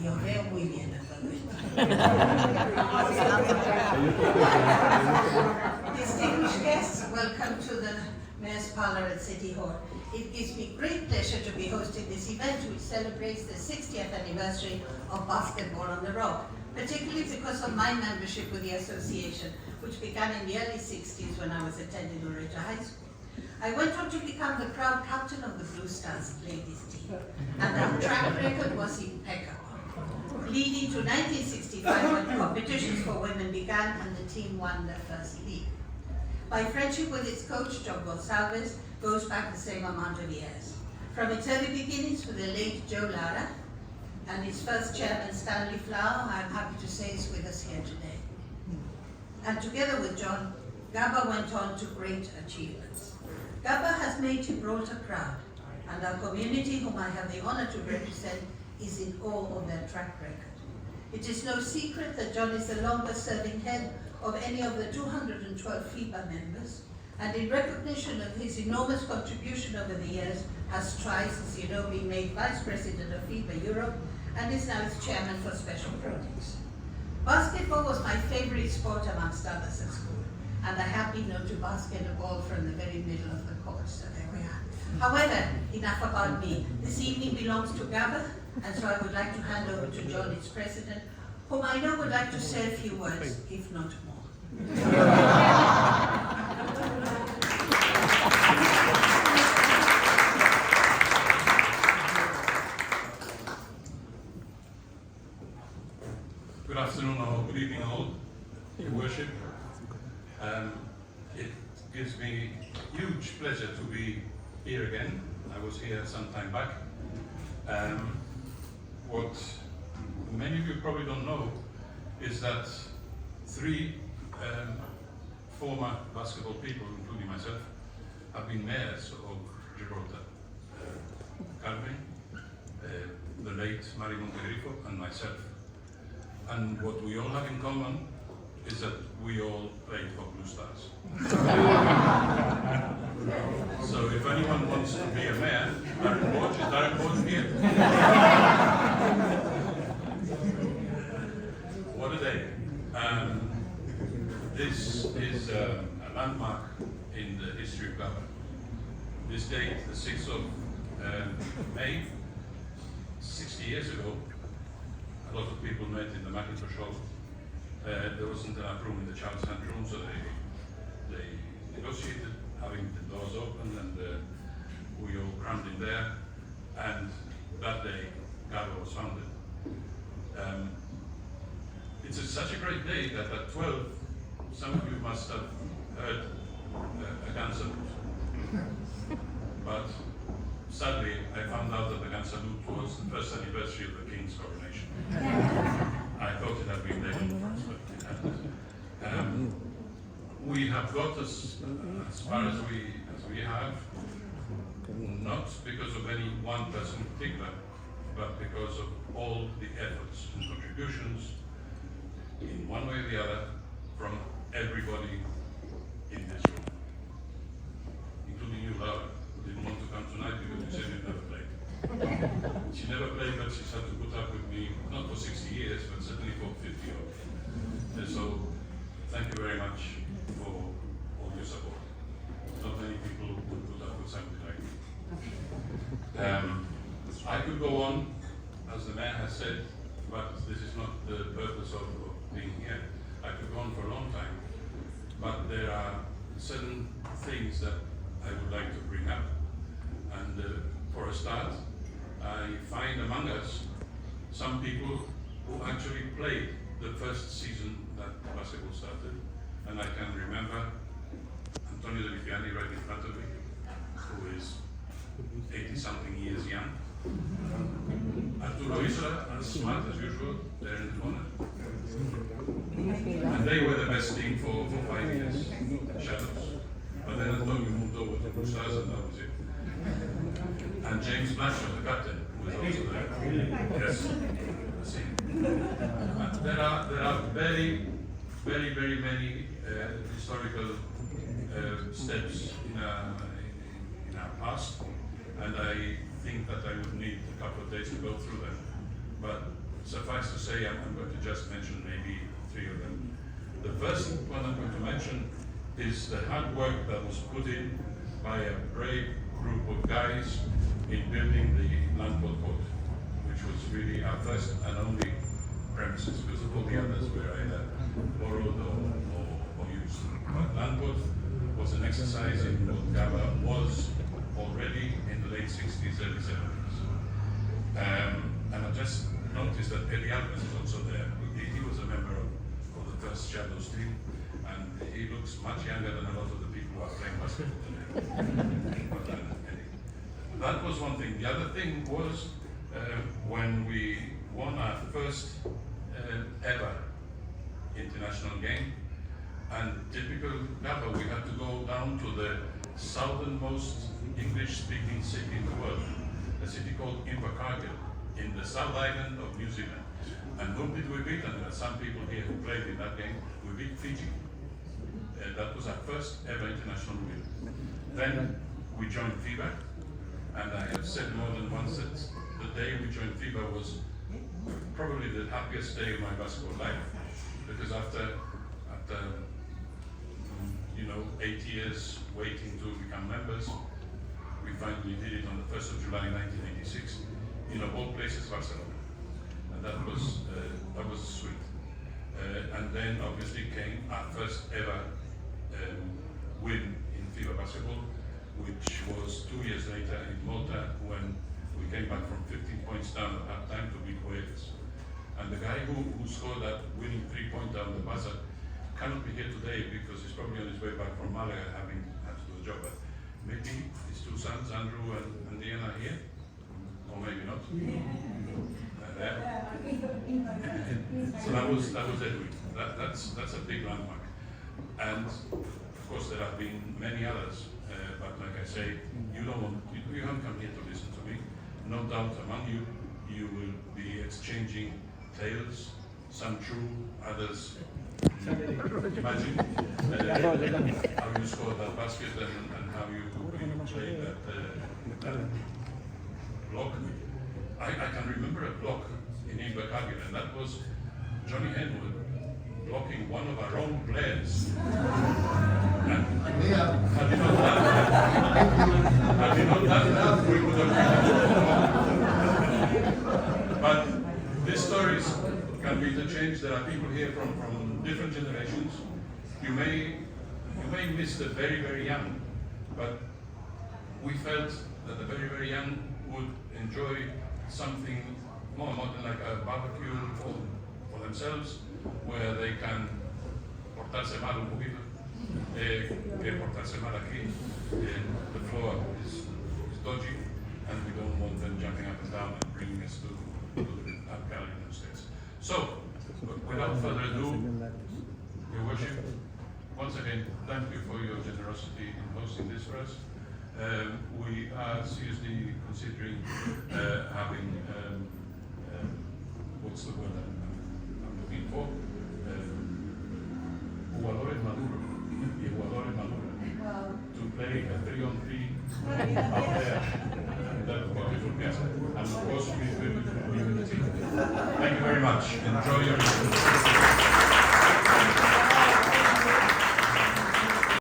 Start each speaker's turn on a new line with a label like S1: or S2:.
S1: Yo veo muy bien a todo esto. Distinguished guests, welcome to the Mayor's Parlour at City Hall. It gives me great pleasure to be hosting this event, which celebrates the 60th anniversary of Basketball on the Rock, particularly because of my membership with the association, which began in the early 60s when I was attending Loreto High School. I went on to become the proud captain of the Blue Stars ladies team, and our track record was impeccable, leading to 1965 when competitions for women began and the team won their first league. My friendship with its coach, John Gonsalves, goes back the same amount of years. From its early beginnings with the late Joe Lara and its first chairman, Stanley Flower, I'm happy to say is with us here today. And together with John, GABBA went on to great achievements. GABBA has made Gibraltar proud, and our community, whom I have the honor to represent, is in awe of their track record. It is no secret that John is the longest serving head of any of the 212 FIBA members, and in recognition of his enormous contribution over the years, has twice, as you know, been made Vice President of FIBA Europe, and is now its Chairman for Special Projects. Basketball was my favorite sport amongst others at school, and I have been known to basket a ball from the very middle of the court, so there we are. However, enough about me. This evening belongs to GABBA, and so I would like to hand over to John, its president, whom I know would like to say a few words, if not more.
S2: Good afternoon or good evening all, your worship. It gives me huge pleasure to be here again. I was here some time back. What many of you probably don't know is that three former basketball people, including myself, have been mayors of Gibraltar. Carmen, the late Mari Montegrifo, and myself. And what we all have in common is that we all played for Blue Stars. So if anyone wants to be a mayor, Darren Borch, is Darren Borch here? What a day. This is a landmark in the history of GABBA. This date, the 6th of May, 60 years ago, a lot of people met in the Macintosh Hall. There wasn't enough room in the Charles Hunt room, so they negotiated having the doors open, and we all crammed in there. And that day, GABBA was founded. It's such a great day that at 12, some of you must have heard a gun salute. But sadly, I found out that the gun salute was the first anniversary of the King's coronation. I thought it had been there in France, but it hadn't. We have got as far as we have, not because of any one person in particular, but because of all the efforts and contributions, in one way or the other, from everybody in this room, including you, Laura, who didn't want to come tonight because you said you'd never played. She never played, but she's had to put up with me, not for 60 years, but certainly for 50 odd. And so, thank you very much for all your support. Not many people would put up with something like that. I could go on, as the mayor has said, but this is not the purpose of being here. I could go on for a long time, but there are certain things that I would like to bring up. And for a start, I find among us some people who actually played the first season that basketball started. And I can remember Antonio De Viviani right in front of me, who is 80-something years young. Arturo Isla, as smart as usual, there in the corner. And they were the best team for 5 years, Shadows. But then Antonio moved over to Blue Stars, and that was it. And James Blanchard, the captain, who was also there. Yes, see. There are very many historical steps in our past, and I think that I would need a couple of days to go through them. But suffice to say, I'm going to just mention maybe 3 of them. The first one I'm going to mention is the hard work that was put in by a brave group of guys in building the Landport Court, which was really our first and only premises, because all the others were either borrowed or used. But Landport was an exercise in what GABBA was already in the late 60s, early 70s. And I just noticed that Eddie Alves is also there. He was a member of the first Shadows team, and he looks much younger than a lot of the people who are playing basketball today. That was one thing. The other thing was when we won our first ever international game, and typical GABBA, we had to go down to the southernmost English-speaking city in the world, a city called Invercargill, in the South Island of New Zealand. And whom did we beat? And there are some people here who played in that game. We beat Fiji. That was our first ever international win. Then we joined FIBA, and I have said more than once that the day we joined FIBA was probably the happiest day of my basketball life, because after 8 years waiting to become members, we finally did it on the 1st of July 1986 in of all places, Barcelona, and that was sweet. And then obviously came our first ever win in FIBA basketball, which was 2 years later in Malta, when we came back from 15 points down at halftime to beat Wales. And the guy who scored that winning 3-pointer on the buzzer cannot be here today because he's probably on his way back from Malaga, having had to do a job. But maybe his 2 sons, Andrew and Ian, are here, or maybe not. So that was Edwin. That's a big landmark. And of course there have been many others. But like I say, you haven't come here to listen to me. No doubt among you, you will be exchanging tales, some true, others imagine how you scored that basket and how you played that block. I can remember a block in Invercargill, and that was Johnny Henwood blocking one of our own players. And had he not done that, we would have. But these stories can be interchanged. There are people here from different generations. You may miss the very, very young, but we felt that the very, very young would enjoy something more modern, like a barbecue for themselves, where they can portarse mal un poquito, que portarse mal aquí. The floor is dodgy, and we don't want them jumping up and down and bringing us to the gallery downstairs. So, without further ado, Your Worship, once again, thank you for your generosity in hosting this for us. We are seriously considering having, what's the word I'm looking for? Jugadores maduros, to play a 3-on-3 out there in that beautiful piazza. And of course, with the team. Thank you very much. Enjoy your evening.